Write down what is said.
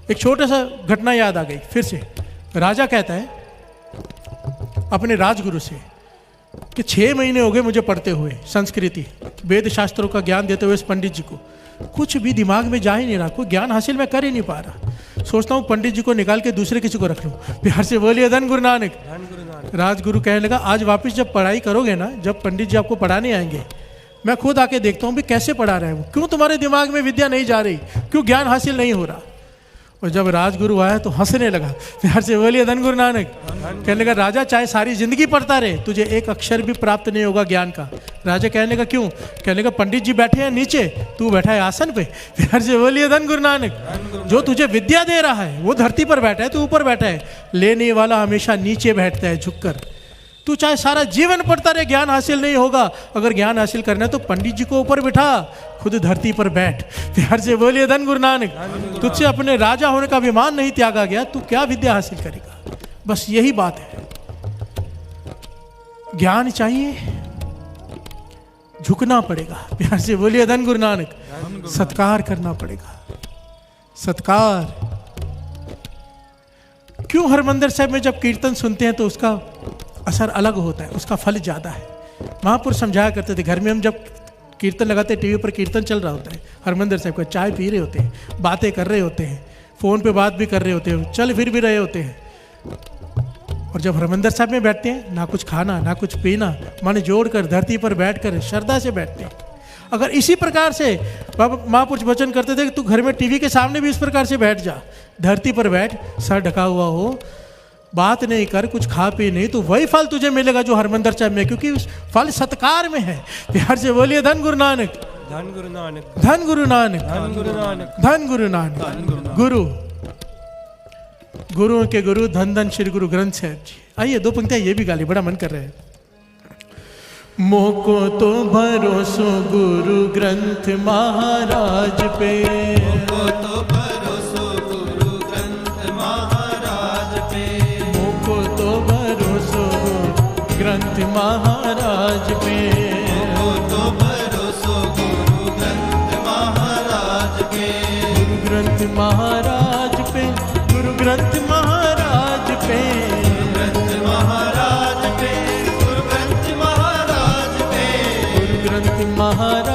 एक छोटा सा घटना याद आ गई फिर से। राजा कहता है अपने राजगुरु से कि 6 महीने हो गए मुझे पढ़ते हुए, संस्कृति वेद शास्त्रों का ज्ञान देते हुए इस पंडित जी को, कुछ भी दिमाग में जा ही नहीं रहा, कोई ज्ञान हासिल मैं कर ही नहीं पा रहा। सोचता हूँ पंडित जी को निकाल के दूसरे किसी को रख लूँ। प्यार से बोलिए धन गुरु नानक। राजगुरु कहने लगा आज वापस जब पढ़ाई करोगे ना, जब पंडित जी आपको पढ़ाने आएंगे, मैं खुद आके देखता हूँ भी कैसे पढ़ा रहे हैं वो, क्यों तुम्हारे दिमाग में विद्या नहीं जा रही, क्यों ज्ञान हासिल नहीं हो रहा। और जब राजगुरु आया तो हंसने लगा। प्यार से बोलिए धन गुरु नानक। कहने लगा राजा चाहे सारी जिंदगी पढ़ता रहे, तुझे एक अक्षर भी प्राप्त नहीं होगा ज्ञान का। राजा कहने लगा क्यों? कहने लगा पंडित जी बैठे हैं नीचे, तू बैठा है आसन पे। प्यार से बोलिए धन गुरु नानक। जो तुझे विद्या दे रहा है वो धरती पर बैठा है, तू ऊपर बैठा है। लेने वाला हमेशा नीचे बैठता है झुककर। तू चाहे सारा जीवन पढ़ता रहे, ज्ञान हासिल नहीं होगा। अगर ज्ञान हासिल करना है तो पंडित जी को ऊपर बिठा, खुद धरती पर बैठ। प्यार से बोलिए धन गुरु नानक। तुझसे अपने राजा होने का अभिमान नहीं त्यागा गया, तू क्या विद्या हासिल करेगा? बस यही बात है। ज्ञान चाहिए, झुकना पड़ेगा। प्यार से बोलिए धन गुरु नानक। सत्कार करना पड़ेगा, सत्कार। क्यों हरमंदिर साहब में जब कीर्तन सुनते हैं तो उसका असर अलग होता है, उसका फल ज़्यादा है। महापुरुष समझाया करते थे, घर में हम जब कीर्तन लगाते, टीवी पर कीर्तन चल रहा होता है, हरमंदिर साहब का, चाय पी रहे होते हैं, बातें कर रहे होते हैं, फ़ोन पे बात भी कर रहे होते हैं, चल फिर भी रहे होते हैं। और जब हरमंदिर साहब में बैठते हैं, ना कुछ खाना ना कुछ पीना, मन जोड़कर धरती पर बैठकर श्रद्धा से बैठते हैं। अगर इसी प्रकार से महापुरुष वचन करते थे कि तू घर में टीवी के सामने भी इस प्रकार से बैठ जा, धरती पर बैठ, सर ढका हुआ हो, बात नहीं कर, कुछ खा पी नहीं, तो वही फल तुझे मिलेगा जो हरमंदिर साहब में, क्योंकि फल सत्कार में है। प्यार से बोलिए धन गुरु नानक। धन गुरु नानक। धन गुरु नानक। धन गुरु नानक। धन गुरु नानक। गुरु गुरु के गुरु धन धन श्री गुरु ग्रंथ साहब जी। आइए 2 पंक्तियां ये भी गाली, बड़ा मन कर रहे हैं। मोको तो भरोसो गुरु ग्रंथ महाराज पे, मोको तो भरोसो गुरु ग्रंथ महाराज पे, मोको तो भरोसो ग्रंथ महाराज पे, मोको तो भरोसो गुरु ग्रंथ महाराज पे, गुरु ग्रंथ महाराज पे, गुरु ग्रंथ महाराज पे, ग्रंथ महाराज पे, गुरु ग्रंथ महाराज पे, गुरु ग्रंथ महाराज